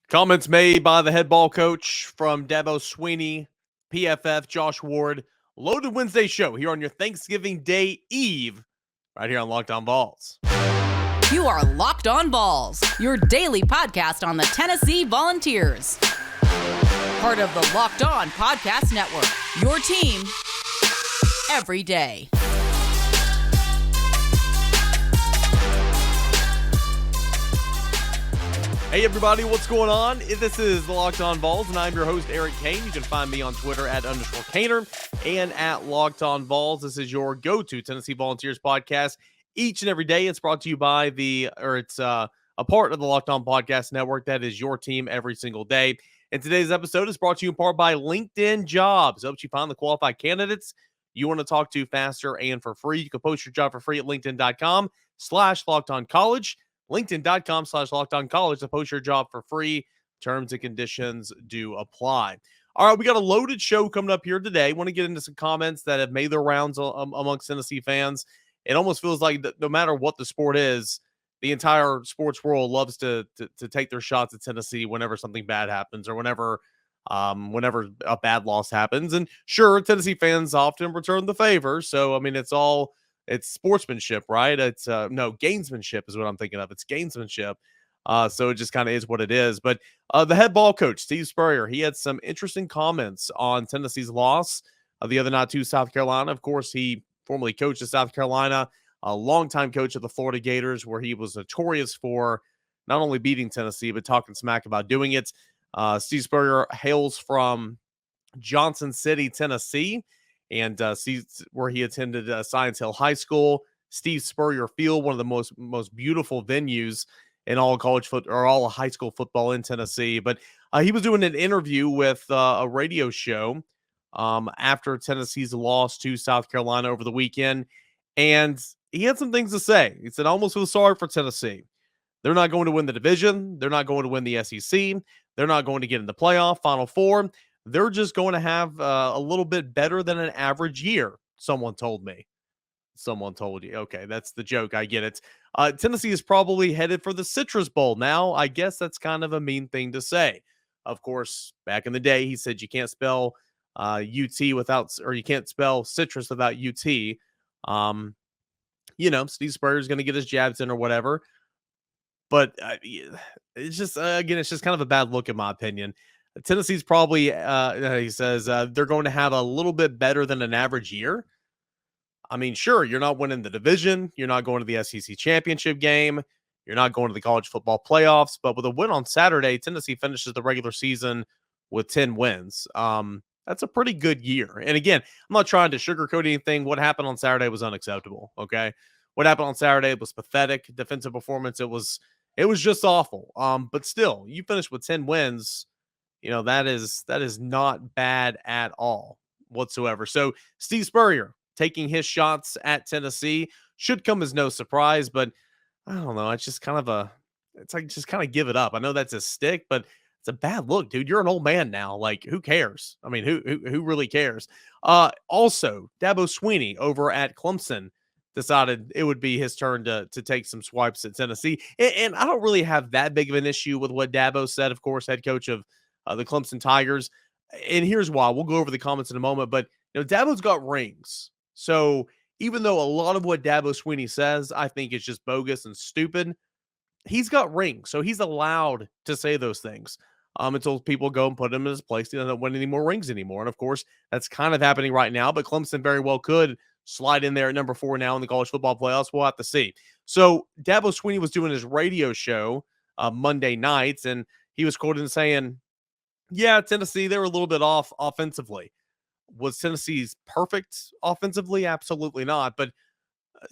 Comments made by the head ball coach from Dabo Swinney, PFF, Josh Ward. Loaded Wednesday show here on your Thanksgiving Day Eve, right here on Locked On Vols. You are Locked On Vols, your daily podcast on the Tennessee Volunteers. Part of the Locked On Podcast Network, your team every day. Hey everybody, what's going on? This is the Locked On Vols, and I'm your host, Eric Kane. You can find me on Twitter at _Kaner and at Locked On Vols. This is your go-to Tennessee Volunteers podcast each and every day. It's brought to you by it's a part of the Locked On Podcast Network that is your team every single day. And today's episode is brought to you in part by LinkedIn Jobs. Helps you find the qualified candidates you want to talk to faster and for free. You can post your job for free at linkedin.com/LockedOnCollege. LinkedIn.com/LockedOnCollege to post your job for free. Terms and conditions do apply. All right, we got a loaded show coming up here today. Want to get into some comments that have made their rounds amongst Tennessee fans. It almost feels like no matter what the sport is, the entire sports world loves to take their shots at Tennessee whenever something bad happens or whenever a bad loss happens. And sure, Tennessee fans often return the favor. So, I mean, it's sportsmanship, right? It's gamesmanship is what I'm thinking of. It's gamesmanship. So it just kind of is what it is. But the head ball coach, Steve Spurrier, he had some interesting comments on Tennessee's loss the other night to South Carolina. Of course, he formerly coached at South Carolina, a longtime coach of the Florida Gators, where he was notorious for not only beating Tennessee, but talking smack about doing it. Steve Spurrier hails from Johnson City, Tennessee, and where he attended Science Hill High School. Steve Spurrier Field, one of the most beautiful venues in all all high school football in Tennessee. But he was doing an interview with a radio show after Tennessee's loss to South Carolina over the weekend, and he had some things to say. He said, "I almost feel sorry for Tennessee. They're not going to win the division. They're not going to win the SEC. They're not going to get in the playoff, Final Four. They're just going to have a little bit better than an average year, someone told me." Someone told you. Okay, that's the joke. I get it. Tennessee is probably headed for the Citrus Bowl now. I guess that's kind of a mean thing to say. Of course, back in the day, he said you can't spell UT without, or you can't spell citrus without UT. Steve Spurrier is going to get his jabs in or whatever. But it's just, again, it's just kind of a bad look in my opinion. Tennessee's probably, he says, they're going to have a little bit better than an average year. I mean, sure, you're not winning the division. You're not going to the SEC championship game. You're not going to the college football playoffs. But with a win on Saturday, Tennessee finishes the regular season with 10 wins. That's a pretty good year. And again, I'm not trying to sugarcoat anything. What happened on Saturday was unacceptable, okay? What happened on Saturday was pathetic. Defensive performance, it was just awful. But still, you finish with 10 wins. That is not bad at all whatsoever. So Steve Spurrier taking his shots at Tennessee should come as no surprise, but I don't know. It's just kind of just kind of give it up. I know that's a stick, but it's a bad look, dude. You're an old man now. Like, who cares? I mean, who really cares? Also, Dabo Swinney over at Clemson decided it would be his turn to take some swipes at Tennessee. And I don't really have that big of an issue with what Dabo said, of course, head coach of the Clemson Tigers. And here's why. We'll go over the comments in a moment, but Dabo's got rings. So even though a lot of what Dabo Swinney says, I think is just bogus and stupid, he's got rings. So he's allowed to say those things until people go and put him in his place. He doesn't win any more rings anymore. And of course, that's kind of happening right now, but Clemson very well could slide in there at number 4 now in the college football playoffs. We'll have to see. So Dabo Swinney was doing his radio show Monday nights, and he was quoted as saying, yeah, Tennessee, they were a little bit off offensively. Was Tennessee's perfect offensively? Absolutely not. But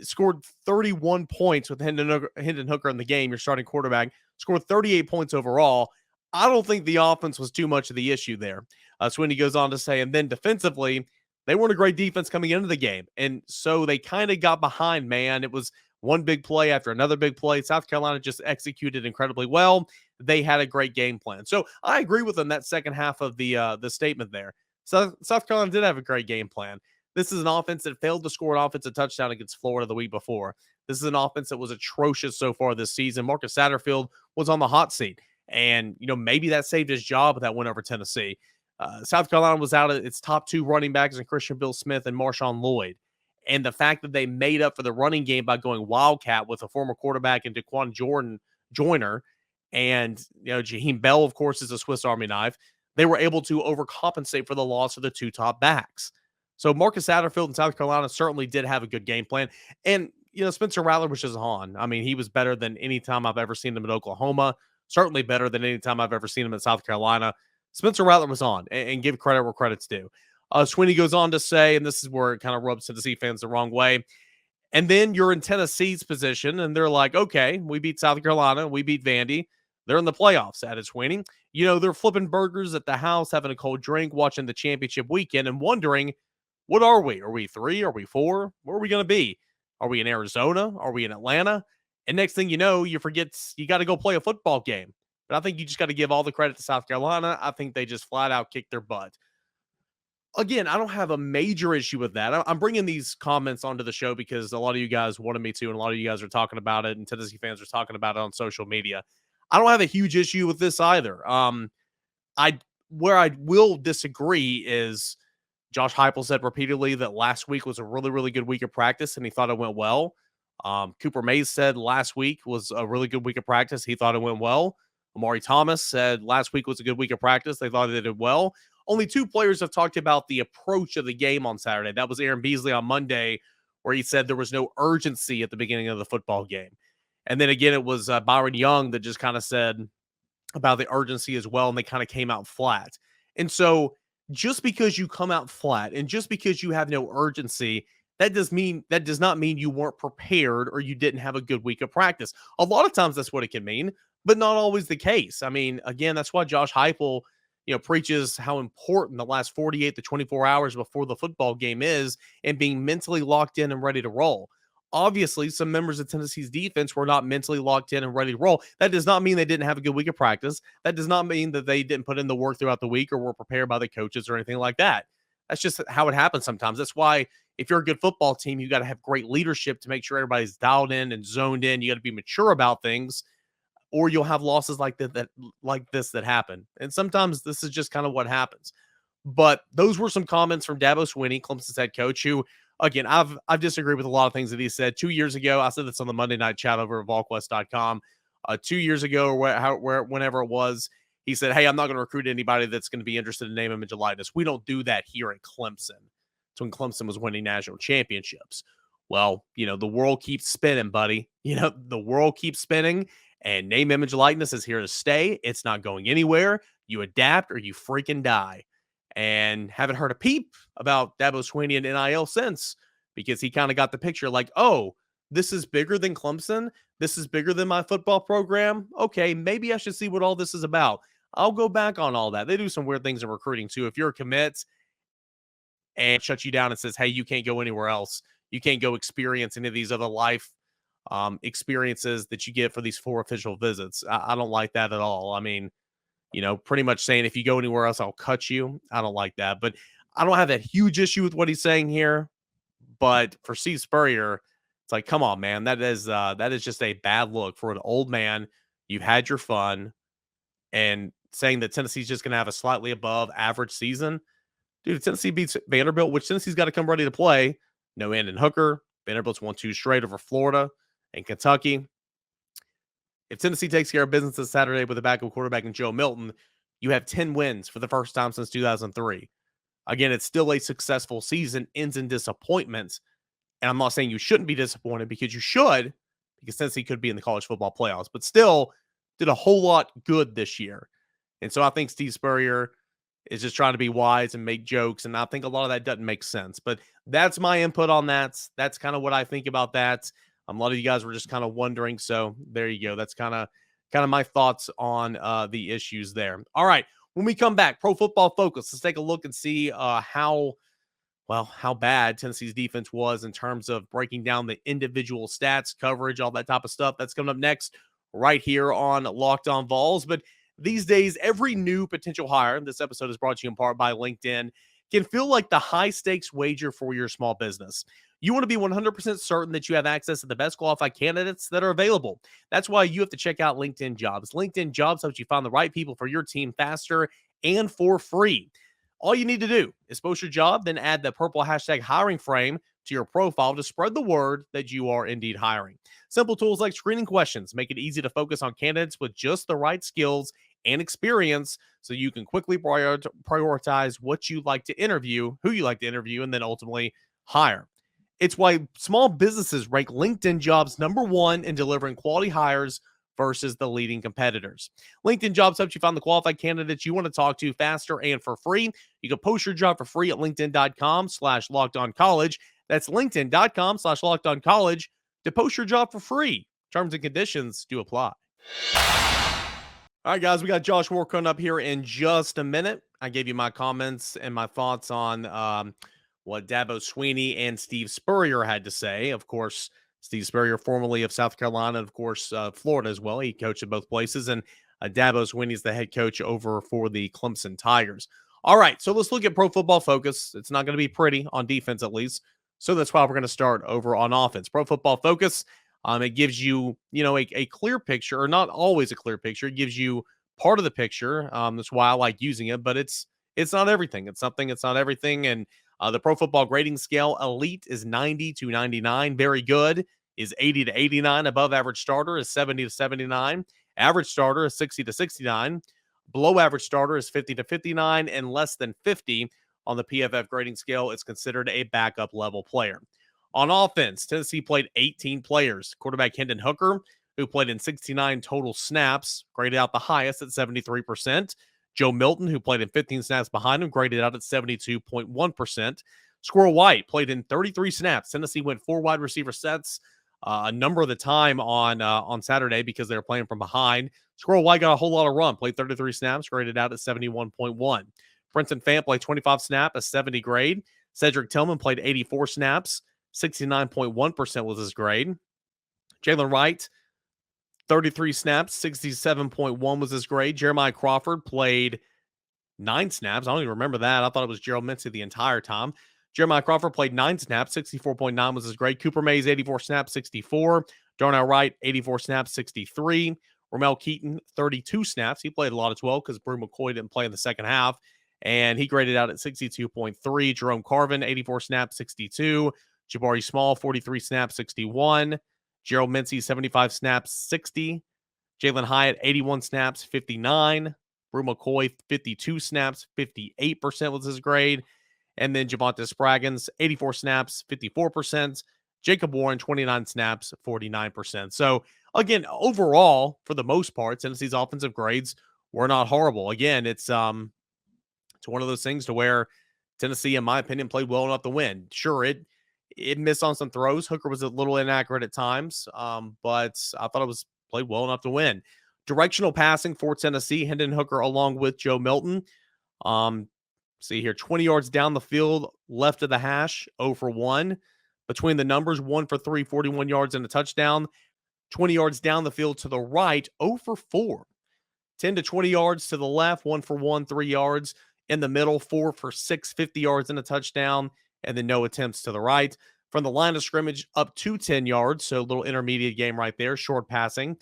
scored 31 points with Hendon Hooker in the game. Your starting quarterback scored 38 points overall. I don't think the offense was too much of the issue there. Swinney goes on to say, and then defensively, they weren't a great defense coming into the game. And so they kind of got behind, man. It was one big play after another big play. South Carolina just executed incredibly well. They had a great game plan. So I agree with them that second half of the statement there. So South Carolina did have a great game plan. This is an offense that failed to score an offensive touchdown against Florida the week before. This is an offense that was atrocious so far this season. Marcus Satterfield was on the hot seat. And, maybe that saved his job with that win over Tennessee. South Carolina was out of its top 2 running backs in Christian Bill Smith and Marshawn Lloyd. And the fact that they made up for the running game by going Wildcat with a former quarterback and Daquan Joyner, and Jaheim Bell, of course, is a Swiss Army knife. They were able to overcompensate for the loss of the 2 top backs. So Marcus Satterfield in South Carolina certainly did have a good game plan. And, Spencer Rattler was just on. I mean, he was better than any time I've ever seen him in Oklahoma. Certainly better than any time I've ever seen him in South Carolina. Spencer Rattler was on, and give credit where credit's due. Swinney goes on to say, and this is where it kind of rubs Tennessee fans the wrong way, and then you're in Tennessee's position, and they're like, okay, we beat South Carolina, we beat Vandy. They're in the playoffs, added Swinney. They're flipping burgers at the house, having a cold drink, watching the championship weekend, and wondering, what are we? Are we 3? Are we 4? Where are we going to be? Are we in Arizona? Are we in Atlanta? And next thing you know, you forget you got to go play a football game. But I think you just got to give all the credit to South Carolina. I think they just flat out kicked their butt. Again, I don't have a major issue with that. I'm bringing these comments onto the show because a lot of you guys wanted me to, and a lot of you guys are talking about it, and Tennessee fans are talking about it on social media. I don't have a huge issue with this either. Where I will disagree is Josh Heupel said repeatedly that last week was a really, really good week of practice, and he thought it went well. Cooper Mays said last week was a really good week of practice. He thought it went well. Amari Thomas said last week was a good week of practice. They thought they did well. Only 2 players have talked about the approach of the game on Saturday. That was Aaron Beasley on Monday, where he said there was no urgency at the beginning of the football game. And then again, it was Byron Young that just kind of said about the urgency as well, and they kind of came out flat. And so just because you come out flat and just because you have no urgency, that does not mean you weren't prepared or you didn't have a good week of practice. A lot of times that's what it can mean, but not always the case. I mean, again, that's why Josh Heupel, preaches how important the last 48 to 24 hours before the football game is and being mentally locked in and ready to roll. Obviously, some members of Tennessee's defense were not mentally locked in and ready to roll. That does not mean they didn't have a good week of practice. That does not mean that they didn't put in the work throughout the week or were prepared by the coaches or anything like that. That's just how it happens sometimes. That's why if you're a good football team, you got to have great leadership to make sure everybody's dialed in and zoned in. You got to be mature about things, or you'll have losses like that happen. And sometimes this is just kind of what happens. But those were some comments from Dabo Swinney, Clemson's head coach, who, again, I've disagreed with a lot of things that he said 2 years ago. I said this on the Monday night chat over at VolQuest.com. 2 years ago, or whenever it was, he said, hey, I'm not going to recruit anybody that's going to be interested in name, image, and likeness. We don't do that here at Clemson. It's when Clemson was winning national championships. Well, the world keeps spinning, buddy. The world keeps spinning, and name, image, likeness is here to stay. It's not going anywhere. You adapt or you freaking die. And haven't heard a peep about Dabo Swinney and NIL since, because he kind of got the picture like, oh, this is bigger than Clemson. This is bigger than my football program. Okay, maybe I should see what all this is about. I'll go back on all that. They do some weird things in recruiting too. If you're a commit and shuts you down and says, hey, you can't go anywhere else. You can't go experience any of these other life experiences that you get for these 4 official visits. I don't like that at all. I mean, pretty much saying if you go anywhere else, I'll cut you. I don't like that. But I don't have that huge issue with what he's saying here. But for Steve Spurrier, it's like, come on, man. That is just a bad look for an old man. You've had your fun. And saying that Tennessee's just going to have a slightly above average season. Dude, if Tennessee beats Vanderbilt, which Tennessee's got to come ready to play. No Andon Hooker. Vanderbilt's won 2 straight over Florida and Kentucky. If Tennessee takes care of business this Saturday with a backup quarterback in Joe Milton, you have 10 wins for the first time since 2003. Again, it's still a successful season, ends in disappointment. And I'm not saying you shouldn't be disappointed, because you should, because Tennessee could be in the college football playoffs, but still did a whole lot good this year. And so I think Steve Spurrier is just trying to be wise and make jokes. And I think a lot of that doesn't make sense. But that's my input on that. That's kind of what I think about that. A lot of you guys were just kind of wondering. So there you go. That's kind of my thoughts on the issues there. All right. When we come back, Pro Football Focus, let's take a look and see how bad Tennessee's defense was in terms of breaking down the individual stats, coverage, all that type of stuff. That's coming up next right here on Locked On Vols. But these days, every new potential hire, this episode is brought to you in part by LinkedIn, can feel like the high-stakes wager for your small business. You want to be 100% certain that you have access to the best qualified candidates that are available. That's why you have to check out LinkedIn Jobs. LinkedIn Jobs helps you find the right people for your team faster and for free. All you need to do is post your job, then add the purple hashtag hiring frame to your profile to spread the word that you are indeed hiring. Simple tools like screening questions make it easy to focus on candidates with just the right skills and experience so you can quickly prioritize what you like to interview, who you like to interview, and then ultimately hire. It's why small businesses rank LinkedIn Jobs #1 in delivering quality hires versus the leading competitors. LinkedIn Jobs helps you find the qualified candidates you want to talk to faster and for free. You can post your job for free at linkedin.com/lockedoncollege. That's linkedin.com/lockedoncollege to post your job for free. Terms and conditions do apply. All right, guys, we got Josh Ward coming up here in just a minute. I gave you my comments and my thoughts on what Dabo Swinney and Steve Spurrier had to say. Of course, Steve Spurrier, formerly of South Carolina, and of course, Florida as well. He coached at both places. And Dabo Swinney is the head coach over for the Clemson Tigers. All right, so let's look at Pro Football Focus. It's not going to be pretty on defense, at least. So that's why we're going to start over on offense. Pro Football Focus, it gives you, a clear picture, or not always a clear picture. It gives you part of the picture. That's why I like using it, but it's not everything. It's something. It's not everything. And the Pro Football Grading Scale, elite is 90 to 99. Very good is 80 to 89. Above average starter is 70 to 79. Average starter is 60 to 69. Below average starter is 50 to 59. And less than 50 on the PFF grading scale is considered a backup level player. On offense, Tennessee played 18 players. Quarterback Hendon Hooker, who played in 69 total snaps, graded out the highest at 73%. Joe Milton, who played in 15 snaps behind him, graded out at 72.1%. Squirrel White played in 33 snaps. Tennessee went 4 wide receiver sets a number of the time on Saturday because they were playing from behind. Squirrel White got a whole lot of run, played 33 snaps, graded out at 71.1. Princeton Fant played 25 snaps, a 70 grade. Cedric Tillman played 84 snaps, 69.1% was his grade. Jalen Wright, 33 snaps, 67.1 was his grade. Jeremiah Crawford played 9 snaps. I don't even remember that. I thought it was Gerald Mincey the entire time. Jeremiah Crawford played 9 snaps, 64.9 was his grade. Cooper Mays, 84 snaps, 64. Darnell Wright, 84 snaps, 63. Ramel Keaton, 32 snaps. He played a lot as well because Brew McCoy didn't play in the second half. And he graded out at 62.3. Jerome Carvin, 84 snaps, 62. Jabari Small, 43 snaps, 61. Gerald Mincey, 75 snaps, 60. Jalen Hyatt, 81 snaps, 59. Brew McCoy, 52 snaps, 58% was his grade. And then Javonte Spraggins, 84 snaps, 54%. Jacob Warren, 29 snaps, 49%. So, again, overall, for the most part, Tennessee's offensive grades were not horrible. Again, it's one of those things to where Tennessee, in my opinion, played well enough to win. Sure, it missed on some throws. Hooker was a little inaccurate at times, but I thought it was played well enough to win. Directional passing for Tennessee, Hendon Hooker along with Joe Milton. See here, 20 yards down the field, left of the hash, 0 for 1. Between the numbers, 1 for 3, 41 yards and a touchdown. 20 yards down the field to the right, 0 for 4. 10 to 20 yards to the left, 1 for 1, 3 yards. In the middle, 4 for 6, 50 yards and a touchdown. And then no attempts to the right. From the line of scrimmage up to 10 yards, so a little intermediate game right there, short passing.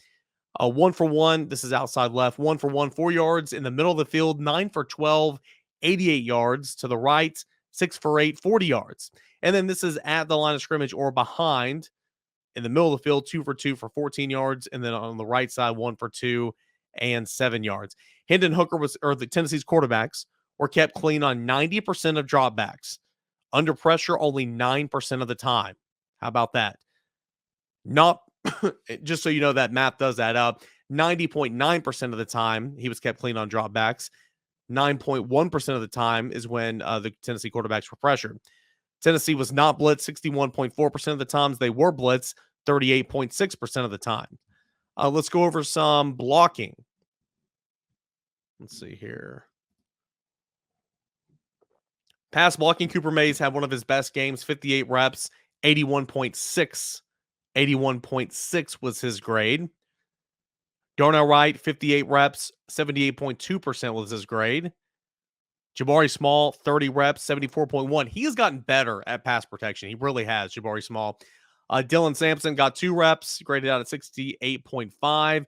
1 for 1, this is outside left, 1 for 1, 4 yards. In the middle of the field, 9 for 12, 88 yards. To the right, 6 for 8, 40 yards. And then this is at the line of scrimmage or behind. In the middle of the field, 2 for 2 for 14 yards. And then on the right side, 1 for 2 and 7 yards. Hendon Hooker the Tennessee's quarterbacks were kept clean on 90% of dropbacks. Under pressure, only 9% of the time. How about that? Not, just so you know, that math does add up. 90.9% of the time, he was kept clean on dropbacks. 9.1% of the time is when the Tennessee quarterbacks were pressured. Tennessee was not blitzed 61.4% of the times. They were blitzed 38.6% of the time. Let's go over some blocking. Let's see here. Pass blocking, Cooper Mays had one of his best games, 58 reps, 81.6. 81.6 was his grade. Darnell Wright, 58 reps, 78.2% was his grade. Jabari Small, 30 reps, 74.1. He has gotten better at pass protection. He really has, Jabari Small. Dylan Sampson got 2 reps, graded out at 68.5.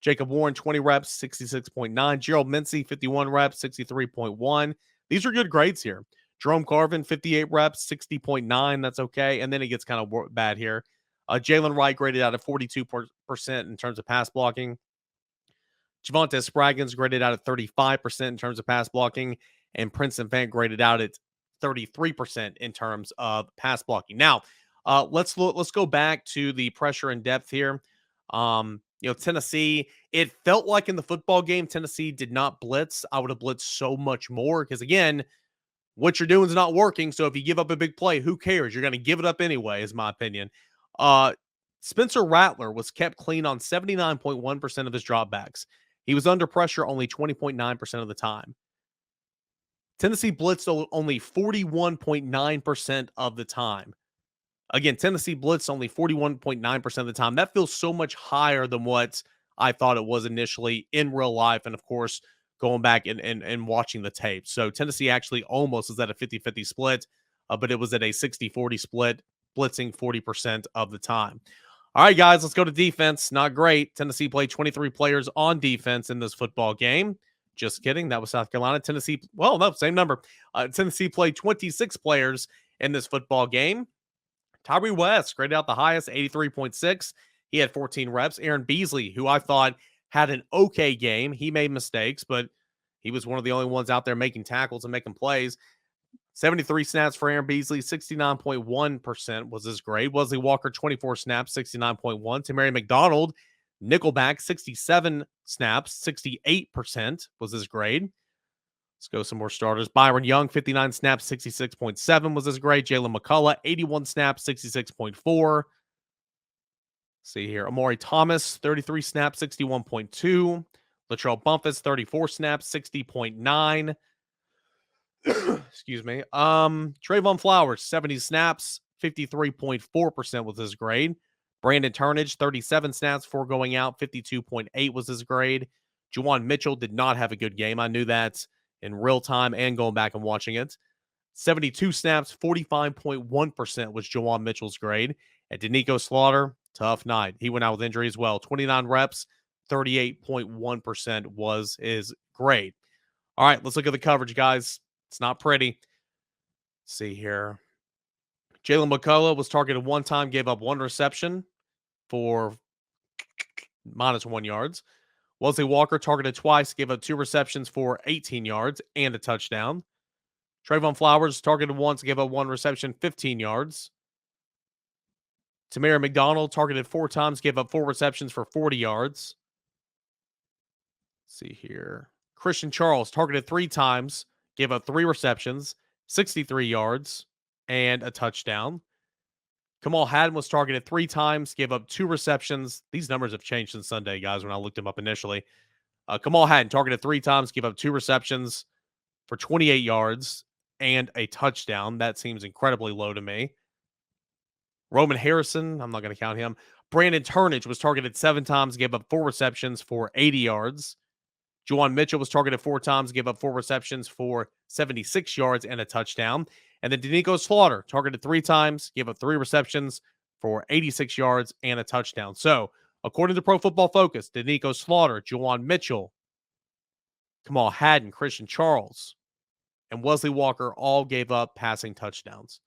Jacob Warren, 20 reps, 66.9. Gerald Mincy, 51 reps, 63.1. These are good grades here. Jerome Carvin, 58 reps, 60.9. That's okay. And then it gets kind of bad here. Jalen Wright graded out at 42% in terms of pass blocking. Javonte Spraggins graded out at 35% in terms of pass blocking. And Princeton Fant graded out at 33% in terms of pass blocking. Now, let's go back to the pressure and depth here. Tennessee, it felt like in the football game, Tennessee did not blitz. I would have blitzed so much more because, again, what you're doing is not working. So if you give up a big play, who cares? You're going to give it up anyway, is my opinion. Spencer Rattler was kept clean on 79.1% of his dropbacks. He was under pressure only 20.9% of the time. Tennessee blitzed only 41.9% of the time. Again, Tennessee blitzed only 41.9% of the time. That feels so much higher than what I thought it was initially in real life. And of course, going back and watching the tape. So Tennessee actually almost is at a 50-50 split, but it was at a 60-40 split, blitzing 40% of the time. All right, guys, let's go to defense. Not great. Tennessee played 23 players on defense in this football game. Just kidding. That was South Carolina. Tennessee, well, no, same number. Tennessee played 26 players in this football game. Tyree West graded out the highest, 83.6. He had 14 reps. Aaron Beasley, who I thought had an okay game. He made mistakes, but he was one of the only ones out there making tackles and making plays. 73 snaps for Aaron Beasley, 69.1% was his grade. Wesley Walker, 24 snaps, 69.1. Tamari McDonald, nickelback, 67 snaps, 68% was his grade. Let's go some more starters. Byron Young, 59 snaps, 66.7 was his grade. Jalen McCullough, 81 snaps, 66.4. See here. Amari Thomas, 33 snaps, 61.2. Latrell Bumpus, 34 snaps, 60.9. Excuse me. Trayvon Flowers, 70 snaps, 53.4% was his grade. Brandon Turnage, 37 snaps before going out, 52.8 was his grade. Juwan Mitchell did not have a good game. I knew that in real time and going back and watching it. 72 snaps, 45.1% was Juwan Mitchell's grade. And Danico Slaughter, tough night. He went out with injury as well. 29 reps, 38.1% was his grade. All right, let's look at the coverage, guys. It's not pretty. Let's see here. Jalen McCullough was targeted one time, gave up one reception for -1 yards. Wesley Walker targeted twice, gave up 2 receptions for 18 yards and a touchdown. Trayvon Flowers targeted once, gave up 1 reception, 15 yards. Tamari McDonald targeted 4 times, gave up 4 receptions for 40 yards. Let's see here. Christian Charles targeted 3 times, gave up 3 receptions, 63 yards, and a touchdown. Kamal Haddon was targeted 3 times, gave up 2 receptions. These numbers have changed since Sunday, guys, when I looked them up initially. Kamal Haddon targeted 3 times, gave up 2 receptions for 28 yards and a touchdown. That seems incredibly low to me. Roman Harrison, I'm not going to count him. Brandon Turnage was targeted 7 times, gave up 4 receptions for 80 yards. Juwan Mitchell was targeted 4 times, gave up 4 receptions for 76 yards and a touchdown. And then Danico Slaughter targeted 3 times, gave up 3 receptions for 86 yards and a touchdown. So, according to Pro Football Focus, Danico Slaughter, Juwan Mitchell, Kamal Haddon, Christian Charles, and Wesley Walker all gave up passing touchdowns.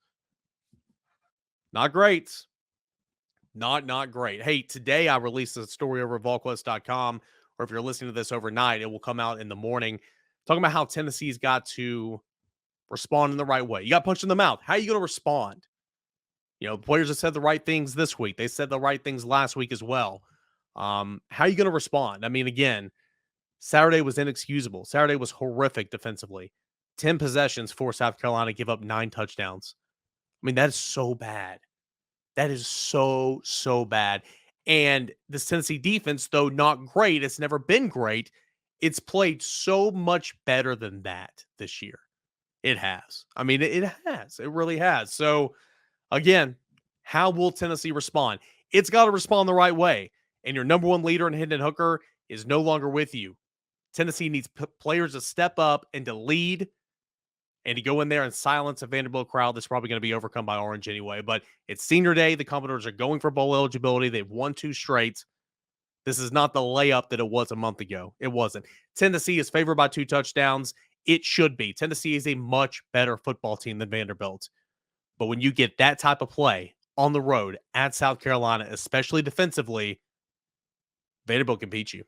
Not great. Not great. Hey, today I released a story over at VolQuest.com, or if you're listening to this overnight, it will come out in the morning, talking about how Tennessee's got to respond in the right way. You got punched in the mouth. How are you going to respond? You know, the players have said the right things this week. They said the right things last week as well. How are you going to respond? I mean, again, Saturday was inexcusable. Saturday was horrific defensively. 10 possessions for South Carolina, give up 9 touchdowns. I mean, that is so bad. That is so bad. And this Tennessee defense, though not great, it's never been great. It's played so much better than that this year. It has. I mean, it has. It really has. So, again, how will Tennessee respond? It's got to respond the right way. And your number 1 leader in Hendon Hooker is no longer with you. Tennessee needs players to step up and to lead And to go in there and silence a Vanderbilt crowd that's probably going to be overcome by orange anyway. But it's senior day. The Commodores are going for bowl eligibility. They've won 2 straight. This is not the layup that it was a month ago. It wasn't. Tennessee is favored by 2 touchdowns. It should be. Tennessee is a much better football team than Vanderbilt. But when you get that type of play on the road at South Carolina, especially defensively, Vanderbilt can beat you.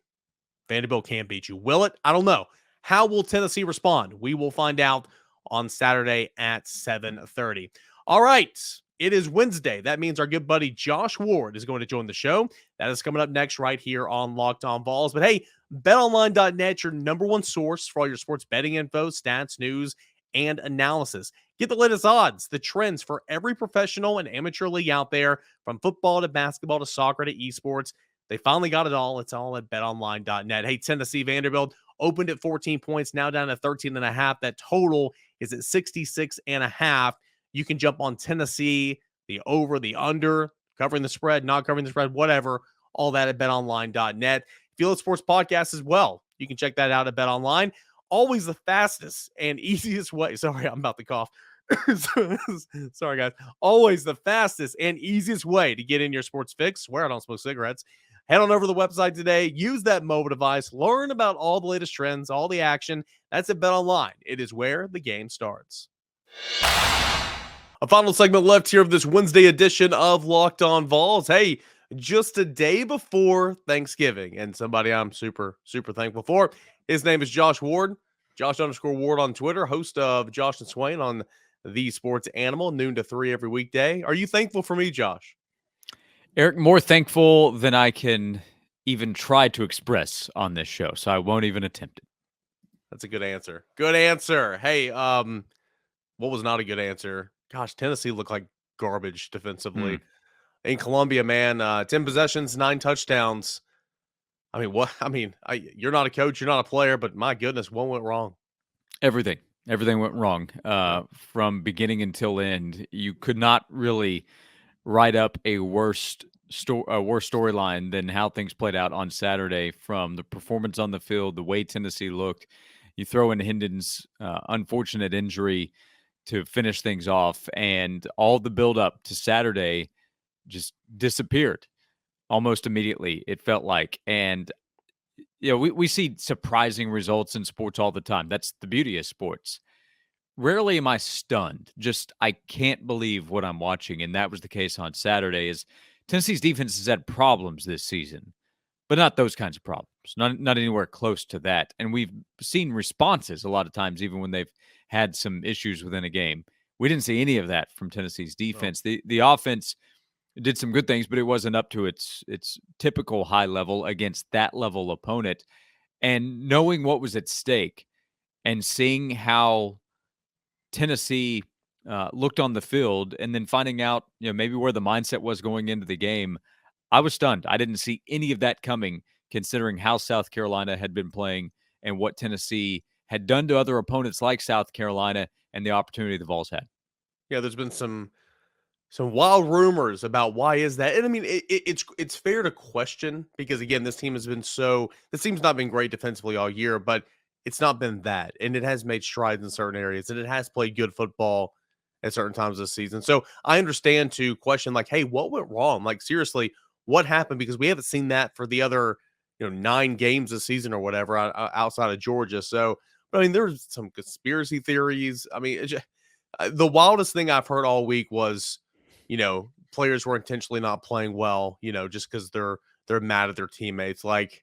Vanderbilt can beat you. Will it? I don't know. How will Tennessee respond? We will find out on Saturday at 7:30. All right. It is Wednesday. That means our good buddy Josh Ward is going to join the show. That is coming up next right here on Locked On Vols. But hey, betonline.net, your number one source for all your sports betting info, stats, news, and analysis. Get the latest odds, the trends for every professional and amateur league out there, from football to basketball to soccer to esports. They finally got it all. It's all at betonline.net. Hey, Tennessee Vanderbilt opened at 14 points, now down to 13.5. That total is at 66.5. You can jump on Tennessee, the over, the under, covering the spread, not covering the spread, whatever. All that at betonline.net. Field Sports Podcast as well. You can check that out at BetOnline. Always the fastest and easiest way. Sorry, I'm about to cough. Sorry, guys. Always the fastest and easiest way to get in your sports fix. Swear I don't smoke cigarettes. Head on over to the website today. Use that mobile device. Learn about all the latest trends, all the action. That's at BetOnline. It is where the game starts. A final segment left here of this Wednesday edition of Locked On Vols. Hey, just a day before Thanksgiving, and somebody I'm super, super thankful for. His name is Josh Ward, Josh_Ward on Twitter, host of Josh and Swain on The Sports Animal, noon to 3 every weekday. Are you thankful for me, Josh? Eric, more thankful than I can even try to express on this show, so I won't even attempt it. That's a good answer. Good answer. Hey, what was not a good answer? Gosh, Tennessee looked like garbage defensively. In Columbia, man, 10 possessions, 9 touchdowns. I mean, what? I mean, you're not a coach, you're not a player, but my goodness, what went wrong? Everything went wrong from beginning until end. You could not really write up a worse storyline than how things played out on Saturday, from the performance on the field, the way Tennessee looked. You throw in Hendon's unfortunate injury to finish things off, and all the buildup to Saturday just disappeared almost immediately, it felt like. And we see surprising results in sports all the time. That's the beauty of sports. Rarely am I stunned. Just, I can't believe what I'm watching. And that was the case on Saturday. Is Tennessee's defense has had problems this season, but not those kinds of problems. Not anywhere close to that. And we've seen responses a lot of times, even when they've had some issues within a game. We didn't see any of that from Tennessee's defense. No. The offense did some good things, but it wasn't up to its typical high level against that level opponent. And knowing what was at stake and seeing how Tennessee looked on the field, and then finding out, maybe where the mindset was going into the game, I was stunned. I didn't see any of that coming, considering how South Carolina had been playing and what Tennessee had done to other opponents like South Carolina and the opportunity the Vols had. Yeah, there's been some wild rumors about why is that. And I mean, it's fair to question, because again, this team's not been great defensively all year, but it's not been that. And it has made strides in certain areas, and it has played good football at certain times this season. So I understand to question, like, hey, what went wrong? Like, seriously, what happened? Because we haven't seen that for the other, 9 games this season or whatever outside of Georgia. So, but I mean, there's some conspiracy theories. I mean, the wildest thing I've heard all week was, players were intentionally not playing well, just because they're mad at their teammates. Like,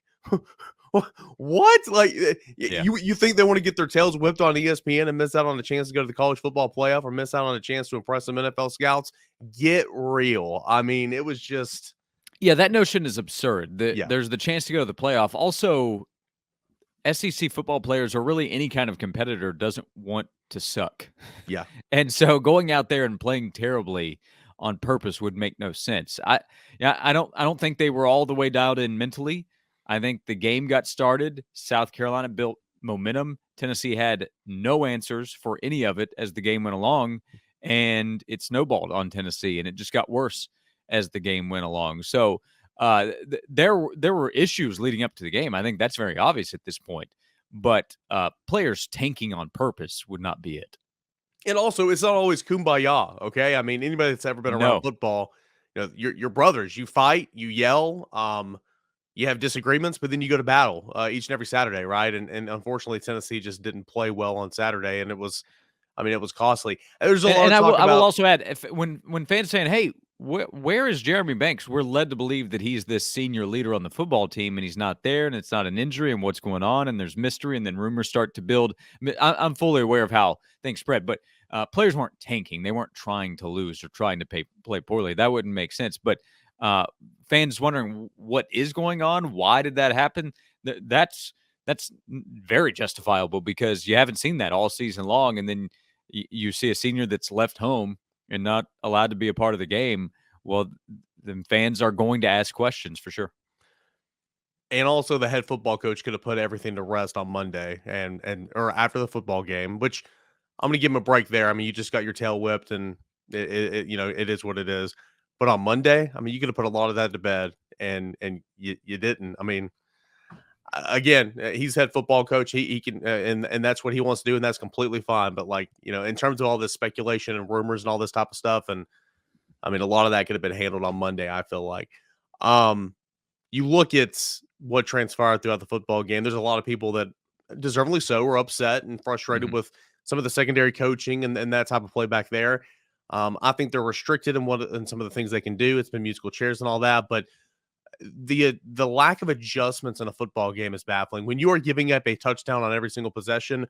what? Like, Yeah. you think they want to get their tails whipped on ESPN and miss out on a chance to go to the college football playoff, or miss out on a chance to impress some NFL scouts? Get real. I mean, it was just. Yeah, that notion is absurd. Yeah. There's the chance to go to the playoff. Also, SEC football players, or really any kind of competitor, doesn't want to suck. Yeah. And so going out there and playing terribly on purpose would make no sense. I don't think they were all the way dialed in mentally. I think the game got started. South Carolina built momentum. Tennessee had no answers for any of it as the game went along, and it snowballed on Tennessee, and it just got worse as the game went along. So there were issues leading up to the game. I think that's very obvious at this point. But players tanking on purpose would not be it. And also, it's not always kumbaya, okay? I mean, anybody that's ever been around No. football, you're brothers. You fight, you yell, you have disagreements, but then you go to battle each and every Saturday, right? And unfortunately, Tennessee just didn't play well on Saturday, and it was costly. There's a lot And of talk I will about. also add, if when fans saying, "Hey, where is Jeremy Banks?" We're led to believe that he's this senior leader on the football team, and he's not there, and it's not an injury, and what's going on, and there's mystery, and then rumors start to build. I'm fully aware of how things spread, but players weren't tanking; they weren't trying to lose or trying to play poorly. That wouldn't make sense. But uh, fans wondering what is going on, why did that happen? That's very justifiable because you haven't seen that all season long, and then you see a senior that's left home and not allowed to be a part of the game, well, then fans are going to ask questions for sure. And also, the head football coach could have put everything to rest on Monday and or after the football game, which I'm going to give him a break there. I mean, you just got your tail whipped, and it is what it is. But on Monday, I mean, you could have put a lot of that to bed, and you didn't. I mean, again, he's head football coach. He can, and that's what he wants to do, and that's completely fine. But like, in terms of all this speculation and rumors and all this type of stuff, and I mean, a lot of that could have been handled on Monday. I feel like. You look at what transpired throughout the football game. There's a lot of people that deservedly so were upset and frustrated Mhm. with some of the secondary coaching and that type of play back there. I think they're restricted in some of the things they can do. It's been musical chairs and all that, but the lack of adjustments in a football game is baffling. When you are giving up a touchdown on every single possession,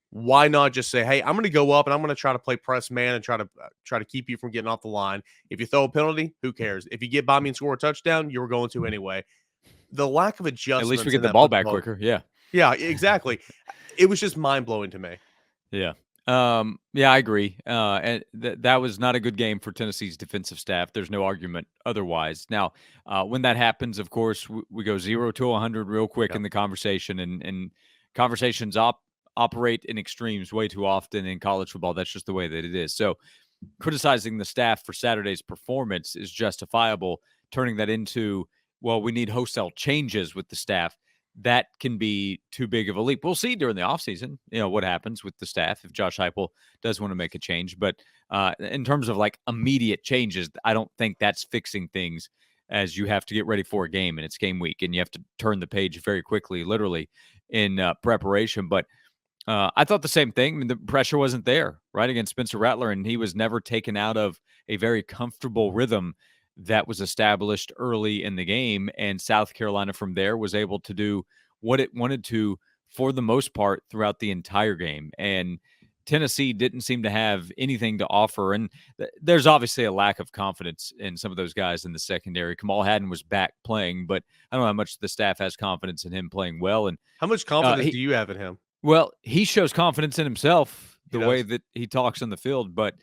why not just say, "Hey, I'm going to go up and I'm going to try to play press man and try to keep you from getting off the line. If you throw a penalty, who cares? If you get by me and score a touchdown, you were going to anyway." The lack of At least we adjustments get in the that ball back football. quicker. Yeah. Yeah, exactly. It was just mind blowing to me. Yeah. Yeah, I agree. And that was not a good game for Tennessee's defensive staff. There's no argument otherwise. Now, when that happens, of course, we go 0 to 100 real quick Yep. in the conversation, and conversations operate in extremes way too often in college football. That's just the way that it is. So, criticizing the staff for Saturday's performance is justifiable. Turning that into, well, we need wholesale changes with the staff, that can be too big of a leap. We'll see during the offseason, what happens with the staff if Josh Heupel does want to make a change. But in terms of like immediate changes, I don't think that's fixing things, as you have to get ready for a game and it's game week and you have to turn the page very quickly, literally in preparation. But I thought the same thing. I mean, the pressure wasn't there, right, against Spencer Rattler, and he was never taken out of a very comfortable rhythm that was established early in the game. And South Carolina from there was able to do what it wanted to for the most part throughout the entire game. And Tennessee didn't seem to have anything to offer. And there's obviously a lack of confidence in some of those guys in the secondary. Kamal Hadden was back playing, but I don't know how much the staff has confidence in him playing well. And How much confidence he do you have in him? well, he shows confidence in himself He the way does. that he talks on the field, but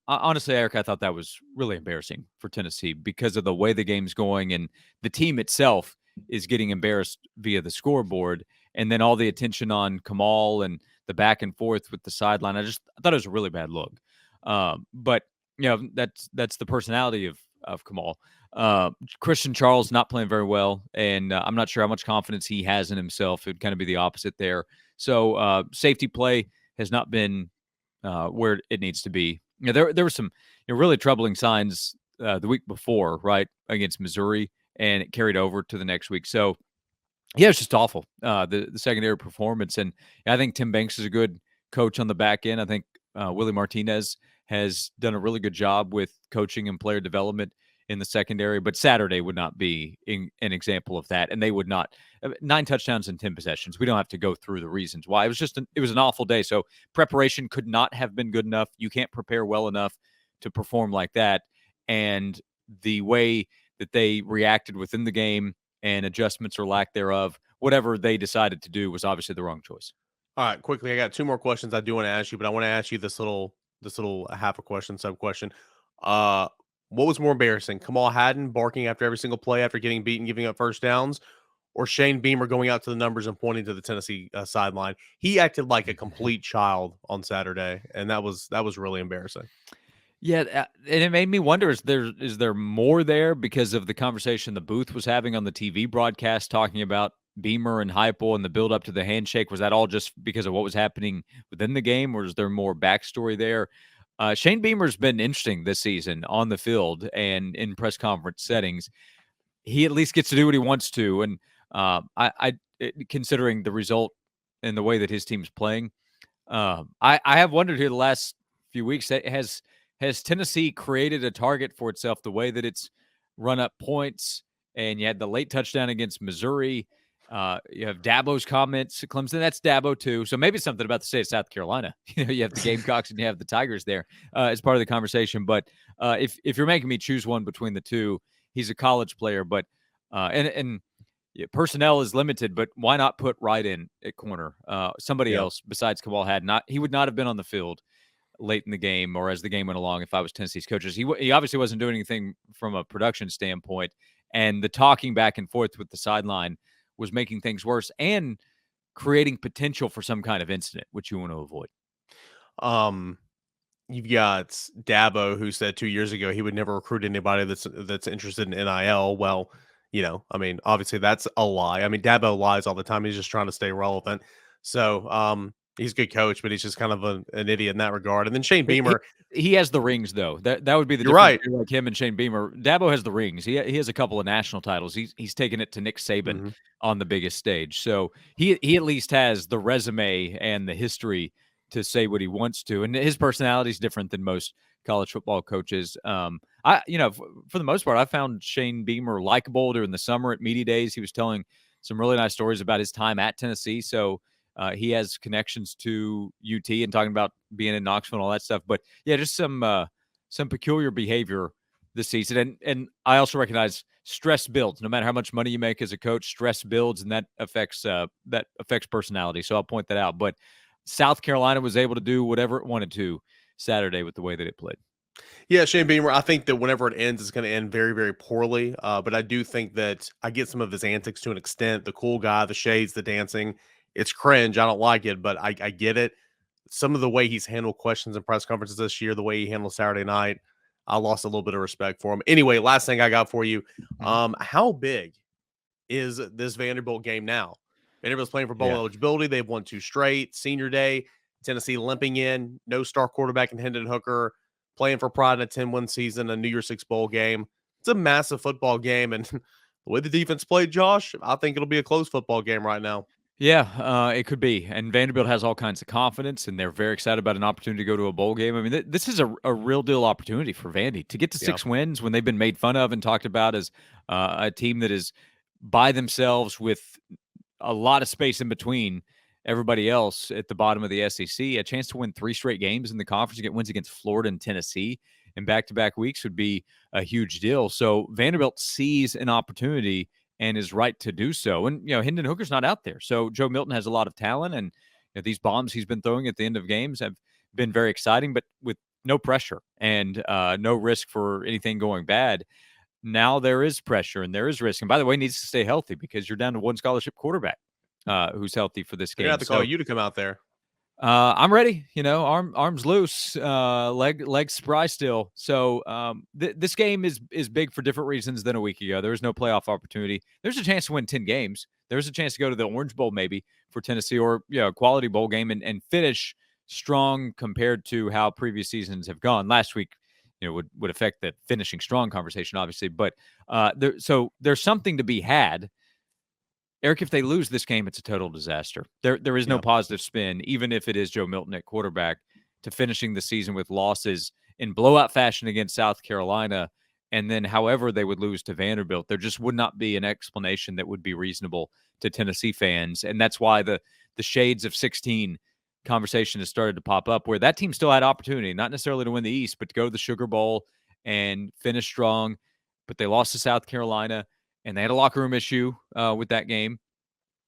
honestly, Eric, I thought that was really embarrassing for Tennessee because of the way the game's going, and the team itself is getting embarrassed via the scoreboard, and then all the attention on Kamal and the back and forth with the sideline. I thought it was a really bad look. But that's the personality of Kamal. Christian Charles not playing very well, and I'm not sure how much confidence he has in himself. It would kind of be the opposite there. So safety play has not been where it needs to be. There were some really troubling signs the week before, right, against Missouri, and it carried over to the next week. So yeah, it's just awful, the secondary performance. And I think Tim Banks is a good coach on the back end. I think Willie Martinez has done a really good job with coaching and player development in the secondary, but Saturday would not be an example of that. And they would not 9 touchdowns and 10 possessions. We don't have to go through the reasons why. It was an awful day. So preparation could not have been good enough. You can't prepare well enough to perform like that. And the way that they reacted within the game and adjustments or lack thereof, whatever they decided to do was obviously the wrong choice. All right, quickly, I got 2 more questions I do want to ask you, but I want to ask you this little half a question, sub question. Uh, what was more embarrassing, Kamal Hadden barking after every single play after getting beaten, giving up first downs, or Shane Beamer going out to the numbers and pointing to the Tennessee sideline? He acted like a complete child on Saturday, and that was really embarrassing. Yeah, and it made me wonder: is there more there because of the conversation the booth was having on the TV broadcast, talking about Beamer and Heupel and the build up to the handshake? Was that all just because of what was happening within the game, or is there more backstory there? Shane Beamer's been interesting this season on the field and in press conference settings. He at least gets to do what he wants to, and considering the result and the way that his team's playing, I have wondered here the last few weeks, has Tennessee created a target for itself the way that it's run up points? And you had the late touchdown against Missouri. You have Dabo's comments at Clemson. That's Dabo too. So maybe something about the state of South Carolina. You have the Gamecocks and you have the Tigers there as part of the conversation. But if you're making me choose one between the two, he's a college player, but and personnel is limited, but why not put Wright in at corner? Somebody else besides Kamal he would not have been on the field late in the game or as the game went along if I was Tennessee's coaches. He obviously wasn't doing anything from a production standpoint, and the talking back and forth with the sideline was making things worse and creating potential for some kind of incident, which you want to avoid. You've got Dabo, who said 2 years ago he would never recruit anybody that's interested in NIL. Well, I mean, obviously that's a lie. I mean, Dabo lies all the time. He's just trying to stay relevant. So, he's a good coach, but he's just kind of an idiot in that regard. And then Shane Beamer, he has the rings, though. That would be the you're difference. right. Like him and Shane Beamer. Dabo has the rings. He has a couple of national titles. He's taken it to Nick Saban on the biggest stage. So he at least has the resume and the history to say what he wants to. And his personality is different than most college football coaches. For the most part, I found Shane Beamer likable during the summer at media days. He was telling some really nice stories about his time at Tennessee. So he has connections to UT and talking about being in Knoxville and all that stuff. But yeah, just some peculiar behavior this season. And I also recognize stress builds. No matter how much money you make as a coach, stress builds, and that affects personality. So I'll point that out. But South Carolina was able to do whatever it wanted to Saturday with the way that it played. Yeah, Shane Beamer, I think that whenever it ends, it's going to end very, very poorly. But I do think that I get some of his antics to an extent. The cool guy, the shades, the dancing. It's cringe. I don't like it, but I get it. Some of the way he's handled questions in press conferences this year, the way he handled Saturday night, I lost a little bit of respect for him. Anyway, last thing I got for you. How big is this Vanderbilt game now? Vanderbilt's playing for bowl eligibility. They've won 2 straight. Senior day, Tennessee limping in. No star quarterback in Hendon Hooker. Playing for pride in a 10-win season, a New Year's Six bowl game. It's a massive football game. And the way the defense played, Josh, I think it'll be a close football game right now. Yeah, it could be. And Vanderbilt has all kinds of confidence, and they're very excited about an opportunity to go to a bowl game. I mean, this is a real deal opportunity for Vandy to get to 6 wins when they've been made fun of and talked about as a team that is by themselves with a lot of space in between everybody else at the bottom of the SEC. A chance to win 3 straight games in the conference, to get wins against Florida and Tennessee in back-to-back weeks would be a huge deal. So Vanderbilt sees an opportunity and is right to do so. And, Hendon Hooker's not out there. So Joe Milton has a lot of talent, and these bombs he's been throwing at the end of games have been very exciting, but with no pressure and no risk for anything going bad. Now there is pressure and there is risk. And by the way, needs to stay healthy because you're down to 1 scholarship quarterback who's healthy for this game. I have to call you to come out there. I'm ready. Arms loose, legs spry still. So this game is big for different reasons than a week ago. There's no playoff opportunity. There's a chance to win 10 games. There's a chance to go to the Orange Bowl maybe for Tennessee, or a quality bowl game and finish strong compared to how previous seasons have gone. Last week, would affect the finishing strong conversation, obviously. But so there's something to be had. Eric, if they lose this game, it's a total disaster. There is no positive spin, even if it is Joe Milton at quarterback, to finishing the season with losses in blowout fashion against South Carolina, and then however they would lose to Vanderbilt. There just would not be an explanation that would be reasonable to Tennessee fans, and that's why the shades of 16 conversation has started to pop up, where that team still had opportunity, not necessarily to win the East, but to go to the Sugar Bowl and finish strong, but they lost to South Carolina. And they had a locker room issue with that game.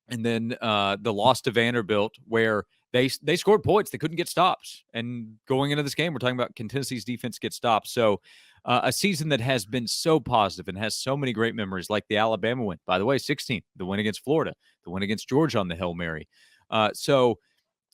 And then the loss to Vanderbilt, where they scored points. They couldn't get stops. And going into this game, we're talking about, can Tennessee's defense get stops? So a season that has been so positive and has so many great memories, like the Alabama win. By the way, 16, the win against Florida, the win against Georgia on the Hail Mary. So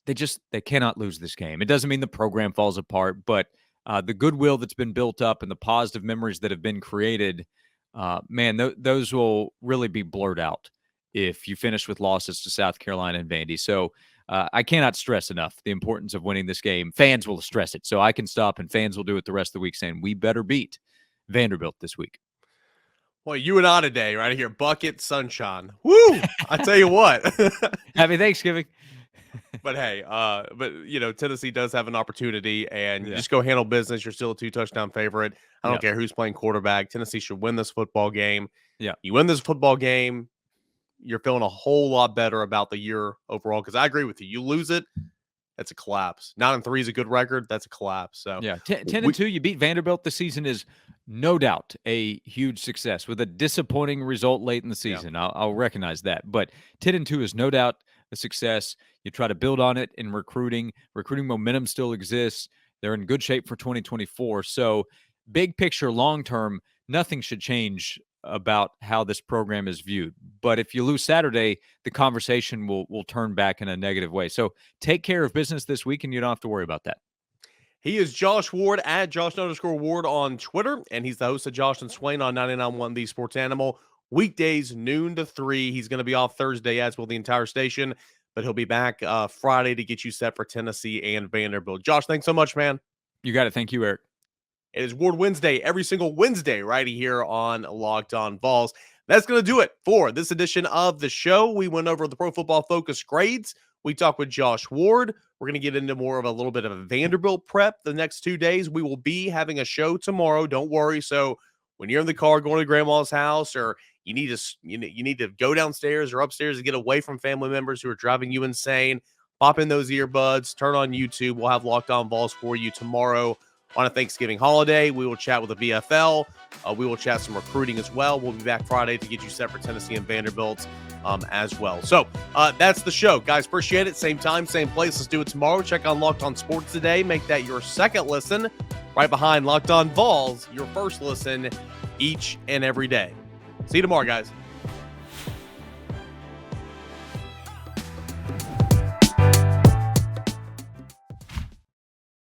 they cannot lose this game. It doesn't mean the program falls apart, but the goodwill that's been built up and the positive memories that have been created, those will really be blurred out if you finish with losses to South Carolina and Vandy. So I cannot stress enough the importance of winning this game. Fans will stress it, so I can stop, and fans will do it the rest of the week, saying we better beat Vanderbilt this week. Well, you and I today, right here, bucket sunshine. Woo! I tell you what. Happy Thanksgiving. But hey, Tennessee does have an opportunity, and you Yeah. just go handle business. You're still a 2-touchdown favorite. I don't Yep. care who's playing quarterback. Tennessee should win this football game. Yeah. You win this football game, you're feeling a whole lot better about the year overall. Because I agree with you. You lose it, that's a collapse. 9-3 is a good record. That's a collapse. So Yeah, 10-2, you beat Vanderbilt this season is no doubt a huge success with a disappointing result late in the season. I'll recognize that. But 10-2 is no doubt a success. You try to build on it in recruiting. Recruiting momentum still exists. They're in good shape for 2024. So big picture, long term, nothing should change about how this program is viewed. But if you lose Saturday, the conversation will turn back in a negative way. So take care of business this week, and you don't have to worry about that. he is Josh Ward at Josh_Ward on Twitter, and he's the host of Josh and Swain on 99.1 The Sports Animal. Weekdays, noon to 3. He's going to be off Thursday, as will the entire station, but he'll be back Friday to get you set for Tennessee and Vanderbilt. Josh, thanks so much, man. You got it. Thank you, Eric. It is Ward Wednesday, every single Wednesday, right here on Locked On Vols. That's going to do it for this edition of the show. We went over the Pro Football Focus grades. We talked with Josh Ward. We're going to get into more of a little bit of a Vanderbilt prep the next 2 days. We will be having a show tomorrow. Don't worry. So when you're in the car going to grandma's house, or you need to go downstairs or upstairs to get away from family members who are driving you insane, pop in those earbuds, turn on YouTube. We'll have Locked On Vols for you tomorrow on a Thanksgiving holiday. We will chat with the VFL. We will chat some recruiting as well. We'll be back Friday to get you set for Tennessee and Vanderbilt as well. So that's the show. Guys, appreciate it. Same time, same place. Let's do it tomorrow. Check on Locked On Sports today. Make that your second listen. Right behind Locked On Vols, your first listen each and every day. See you tomorrow, guys.